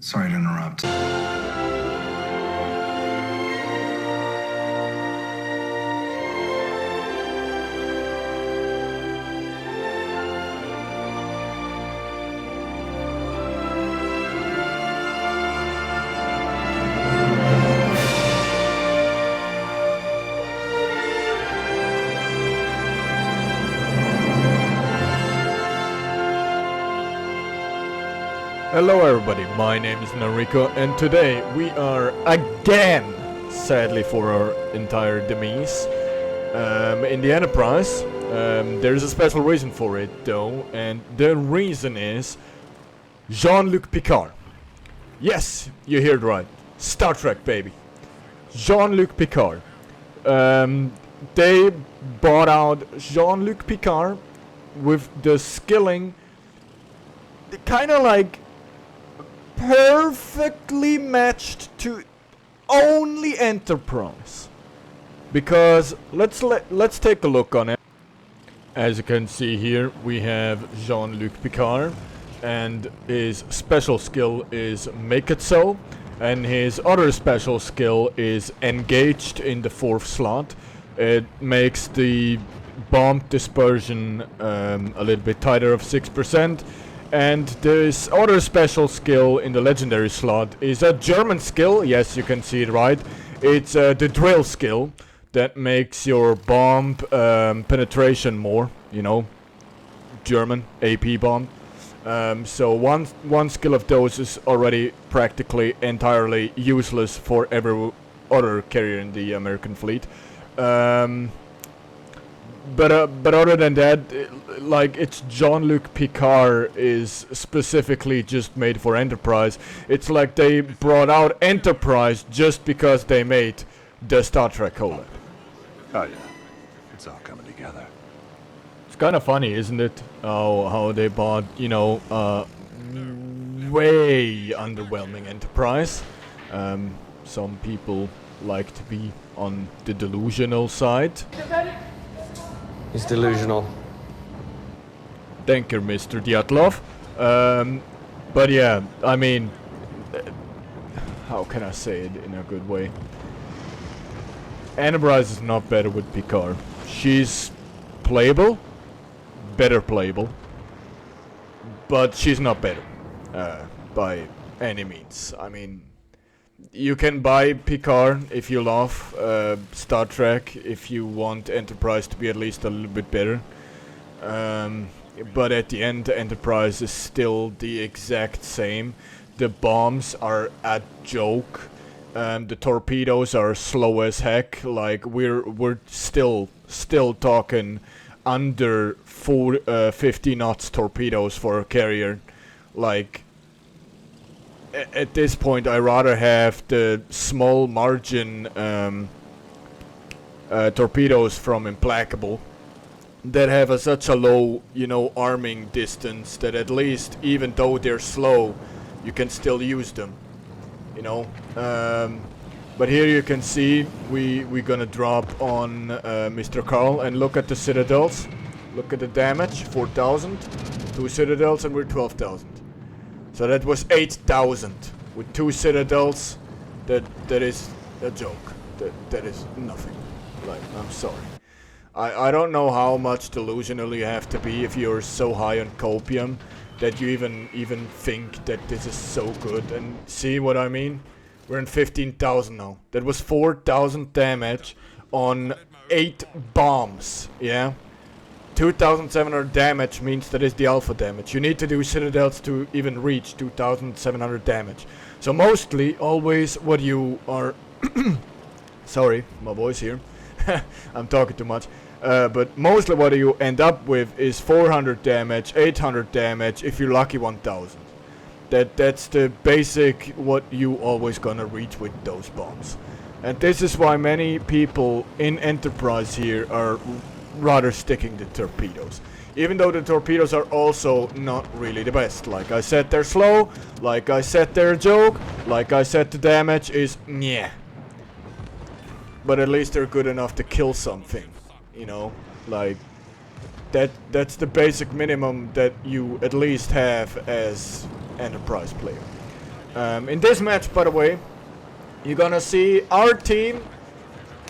Sorry to interrupt. Hello everybody, my name is Nariko and today we are again, sadly for our entire demise, in the Enterprise. There's a special reason for it though, and the reason is Jean-Luc Picard. Yes, you heard right, Star Trek baby. Jean-Luc Picard. They bought out Jean-Luc Picard with the skilling kinda like perfectly matched to only Enterprise, because let's take a look on it. As you can see here, we have Jean-Luc Picard, and his special skill is Make It So, and his other special skill is Engaged in the 4th slot. It makes the bomb dispersion a little bit tighter of 6%. And this other special skill in the legendary slot is a German skill. Yes, you can see it right. It's the drill skill that makes your bomb penetration more, you know, German AP bomb. So one skill of those is already practically entirely useless for every other carrier in the American fleet. But other than that, like, it's Jean-Luc Picard is specifically just made for Enterprise. It's like they brought out Enterprise just because they made the Star Trek collab. Oh yeah, it's all coming together. It's kind of funny, isn't it? How they bought, you know, way underwhelming Enterprise. Some people like to be on the delusional side. He's delusional. Thank you, Mr. Dyatlov. But yeah, I mean, how can I say it in a good way? Enterprise is not better with Picard. She's playable, better playable, but she's not better by any means. I mean, you can buy Picard if you love Star Trek, if you want Enterprise to be at least a little bit better. But at the end, Enterprise is still the exact same. The bombs are a joke. The torpedoes are slow as heck. Like, we're still talking under 50 knots torpedoes for a carrier. Like, at this point, I rather have the small margin torpedoes from Implacable that have such a low, you know, arming distance that at least, even though they're slow, you can still use them, you know. But here you can see we're gonna drop on Mr. Carl, and look at the citadels. Look at the damage, 4,000. 2 citadels and we're 12,000. So that was 8,000 with 2 citadels. That is a joke. That is nothing. Like, I'm sorry. I don't know how much delusional you have to be if you're so high on copium that you even think that this is so good. And see what I mean? We're in 15,000 now. That was 4,000 damage on 8 bombs. Yeah. 2,700 damage means that is the alpha damage. You need to do citadels to even reach 2,700 damage. So mostly, always what you are... Sorry, my voice here. I'm talking too much. But mostly what you end up with is 400 damage, 800 damage, if you're lucky 1,000. That's the basic what you always gonna reach with those bombs. And this is why many people in Enterprise here are rather sticking to torpedoes. Even though the torpedoes are also not really the best. Like I said, they're slow. Like I said, they're a joke. Like I said, the damage is nyeh. But at least they're good enough to kill something. You know? Like, that's the basic minimum that you at least have as Enterprise player. In this match, by the way, you're gonna see our team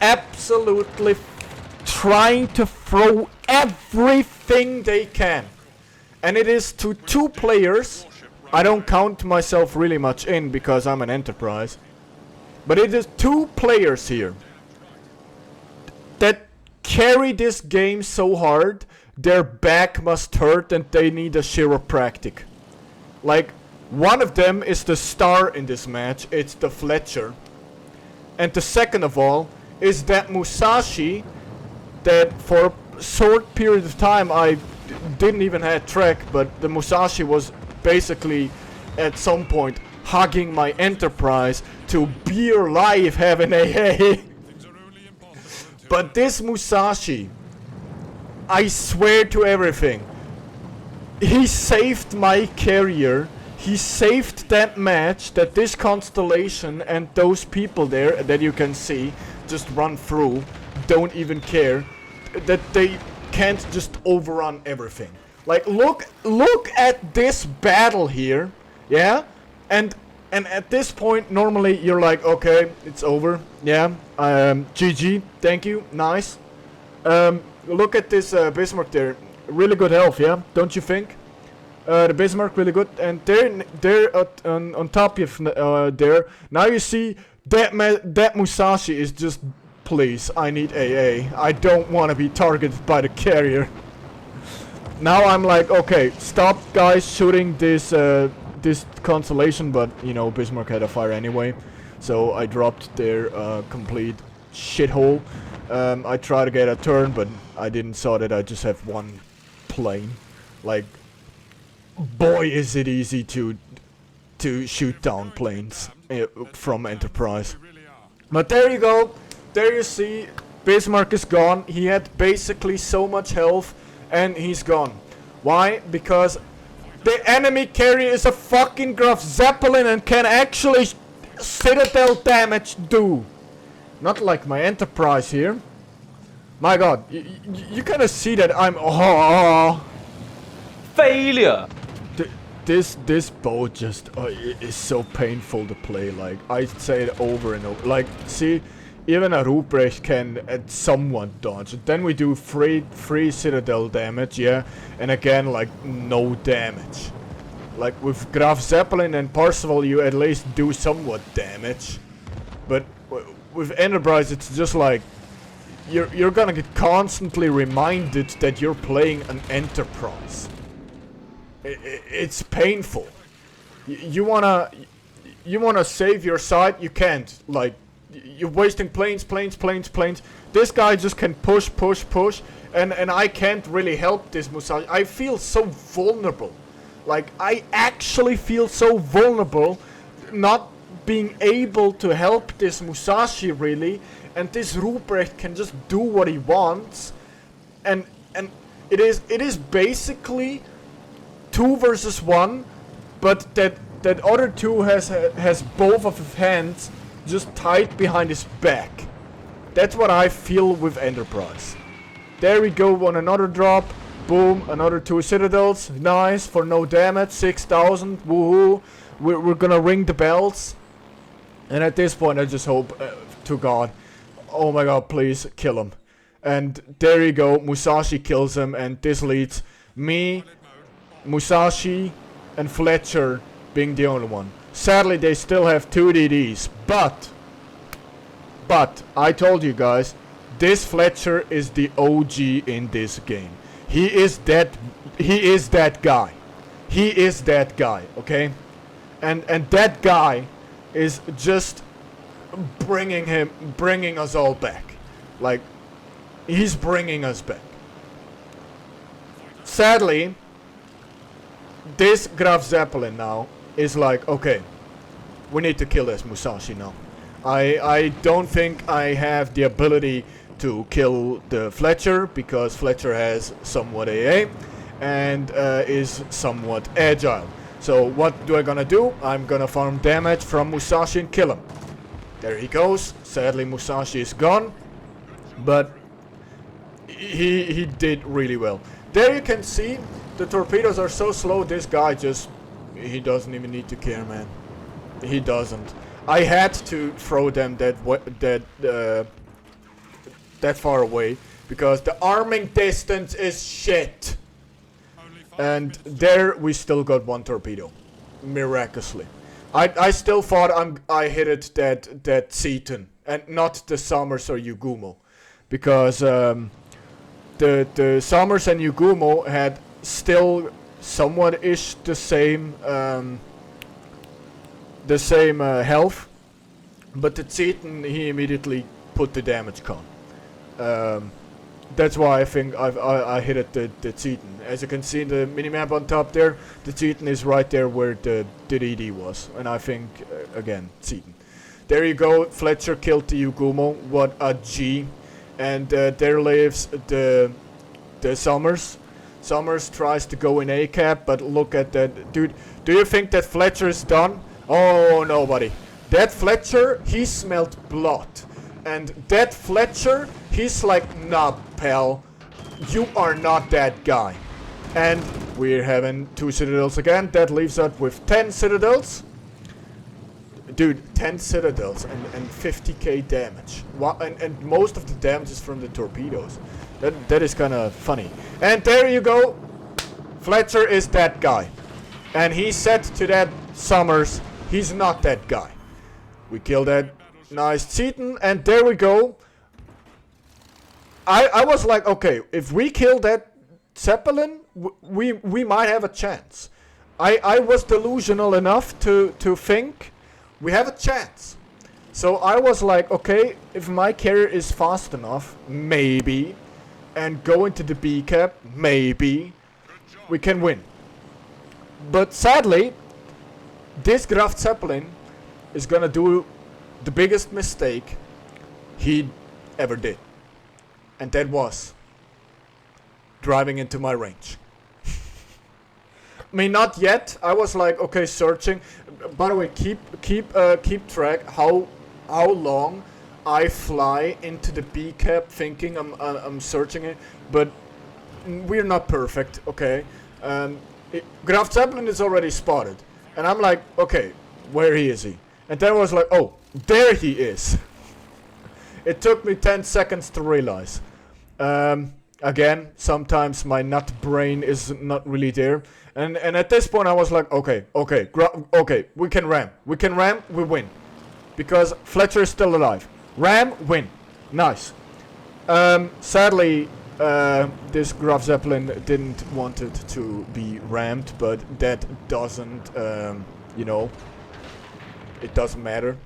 absolutely trying to throw everything they can. And it is to 2 players. I don't count myself really much in because I'm an enterprise. But it is 2 players here that carry this game so hard, their back must hurt and they need a chiropractic. Like, one of them is the star in this match, it's the Fletcher. And the second of all is that Musashi that for a short period of time I didn't even have track, but the Musashi was basically at some point hugging my Enterprise to be alive having a But this Musashi, I swear to everything, he saved my carrier. He saved that match, that this constellation and those people there that you can see just run through, don't even care, that they can't just overrun everything. Like, look at this battle here, yeah? And at this point, normally you're like, okay, it's over, yeah, GG, thank you, nice. Look at this Bismarck there, really good health, yeah, don't you think? The Bismarck really good, and they're on top of there. Now you see that Musashi is just, please, I need AA. I don't want to be targeted by the carrier. Now I'm like, okay, stop guys shooting this this constellation, but you know Bismarck had a fire anyway, so I dropped their complete shithole. I tried to get a turn, but I didn't saw that I just have 1 plane. Like, boy is it easy to shoot down planes from Enterprise. But there you go, there you see Bismarck is gone. He had basically so much health and he's gone. Why? Because the enemy carrier is a fucking Graf Zeppelin and can actually citadel damage do. Not like my Enterprise here. My god, you kind of see that I'm Failure! This boat just is so painful to play. Like, I say it over and over. Like, see, even a Ruprecht can somewhat dodge it. Then we do free citadel damage, yeah, and again, like, no damage. Like, with Graf Zeppelin and Parseval, you at least do somewhat damage. But with Enterprise, it's just like, you're gonna get constantly reminded that you're playing an Enterprise. It's painful. You wanna save your side, you can't. Like, you're wasting planes. This guy just can push, and I can't really help this Musashi. I feel so vulnerable. Like, I actually feel so vulnerable not being able to help this Musashi really, and this Ruprecht can just do what he wants, and it is basically 2 versus 1, but that other 2 has both of his hands just tied behind his back. That's what I feel with Enterprise. There we go on another drop. Boom, another 2 citadels. Nice, for no damage, 6,000, woohoo. We're gonna ring the bells. And at this point I just hope to God, oh my god, please kill him. And there you go, Musashi kills him, and this leads me, Musashi, and Fletcher being the only one. Sadly, they still have 2 DDs, but I told you guys, this Fletcher is the OG in this game. He is that guy. He is that guy, okay? And that guy is just bringing us all back. Like, he's bringing us back. Sadly, this Graf Zeppelin now is like, okay, we need to kill this Musashi now. I don't think I have the ability to kill the Fletcher, because Fletcher has somewhat AA and is somewhat agile. So what do I gonna do? I'm gonna farm damage from Musashi and kill him. There he goes. Sadly, Musashi is gone, but he did really well. There you can see the torpedoes are so slow. This guy just, he doesn't even need to care, man. he doesn't. I had to throw them that far away because the arming distance is shit. And there we still got one torpedo, miraculously. I still thought I hit it that Ceton and not the Summers or Yugumo, because the Summers and Yugumo had still somewhat ish the same health, but the Ceton he immediately put the damage con. That's why I think I hit it the Ceton. As you can see in the minimap on top there, the Ceton is right there where the DD was, and I think again Ceton. There you go. Fletcher killed the Yugumo. What a G! And there lives the Summers. Summers tries to go in A cap, but look at that, dude. Do you think that Fletcher is done? Oh, nobody. That Fletcher, he smelled blood. And that Fletcher, he's like, nah, pal, you are not that guy. And we're having 2 Citadels again. That leaves us with 10 Citadels. Dude, 10 Citadels and 50k damage. And most of the damage is from the torpedoes. That is kind of funny. And there you go. Fletcher is that guy. And he said to that Summers, he's not that guy. We killed that nice Ceton, and there we go. I was like, okay, if we kill that Zeppelin, we might have a chance. I was delusional enough to think we have a chance. So I was like, okay, if my carrier is fast enough, maybe, and go into the B cap, maybe, we can win. But sadly, this Graf Zeppelin is gonna do the biggest mistake he ever did. And that was driving into my range. I mean, not yet. I was like, okay, searching. By the way, keep track how long I fly into the B cap, thinking I'm searching it, but we're not perfect. Okay, Graf Zeppelin is already spotted, and I'm like, okay, where is he? And then I was like, oh, there he is. It took me 10 seconds to realize. Again, sometimes my nut brain is not really there. And at this point I was like, okay, we can ram, we win. Because Fletcher is still alive. Ram, win. Nice. Sadly, this Graf Zeppelin didn't want it to be rammed, but that doesn't, you know, it doesn't matter.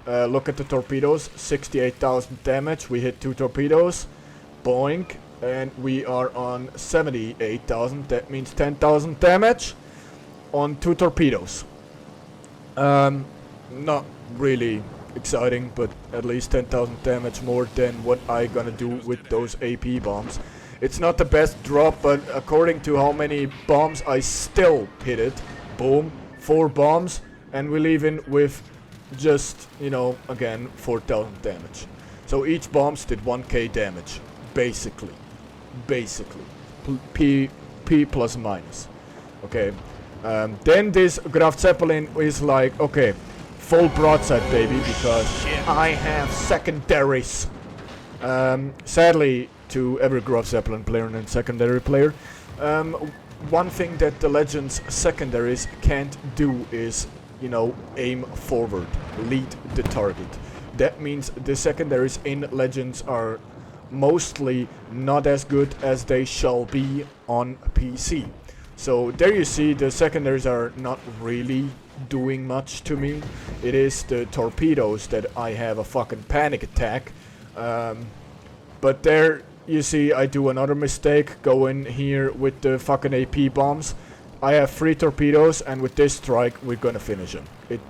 Look at the torpedoes, 68,000 damage. We hit 2 torpedoes, boink, and we are on 78,000. That means 10,000 damage on 2 torpedoes. Not really exciting, but at least 10,000 damage more than what I gonna do with those AP bombs. It's not the best drop, but according to how many bombs I still hit it. Boom, 4 bombs, and we leave in with just, you know, again, 4,000 damage. So each bombs did 1k damage, basically. P plus minus. Okay. Then this Graf Zeppelin is like, okay, full broadside, baby, because I have secondaries. Sadly, to every Graf Zeppelin player and secondary player, one thing that the Legends secondaries can't do is, you know, aim forward, lead the target. That means the secondaries in Legends are mostly not as good as they shall be on PC. So there you see the secondaries are not really doing much to me. It is the torpedoes that I have a fucking panic attack. But there you see I do another mistake, go in here with the fucking AP bombs. I have 3 torpedoes, and with this strike we're gonna finish him.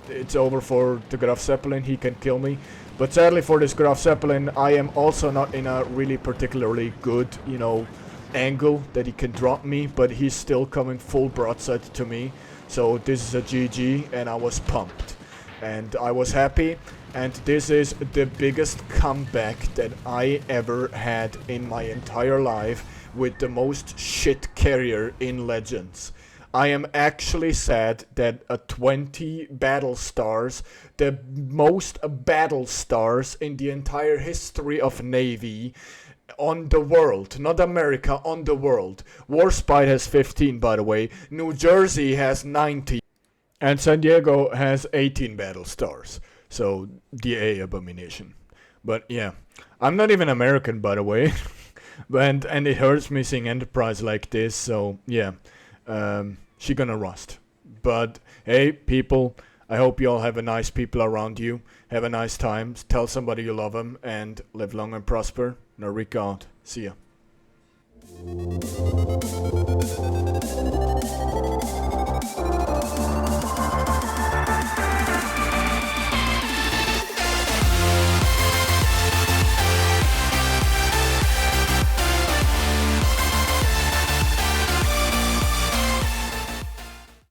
It's over for the Graf Zeppelin, he can kill me. But sadly for this Graf Zeppelin, I am also not in a really particularly good, you know, angle that he can drop me, but he's still coming full broadside to me. So this is a GG, and I was pumped. And I was happy, and this is the biggest comeback that I ever had in my entire life with the most shit carrier in Legends. I am actually sad that 20 battle stars, the most battle stars in the entire history of Navy on the world, not America, on the world. Warspite has 15, by the way. New Jersey has 90. And San Diego has 18 battle stars. So, the A abomination. But yeah, I'm not even American, by the way. and it hurts me seeing Enterprise like this, so yeah. She gonna rust. But hey, people, I hope you all have a nice people around you. Have a nice time. Tell somebody you love them, and live long and prosper. Nariko out. See ya.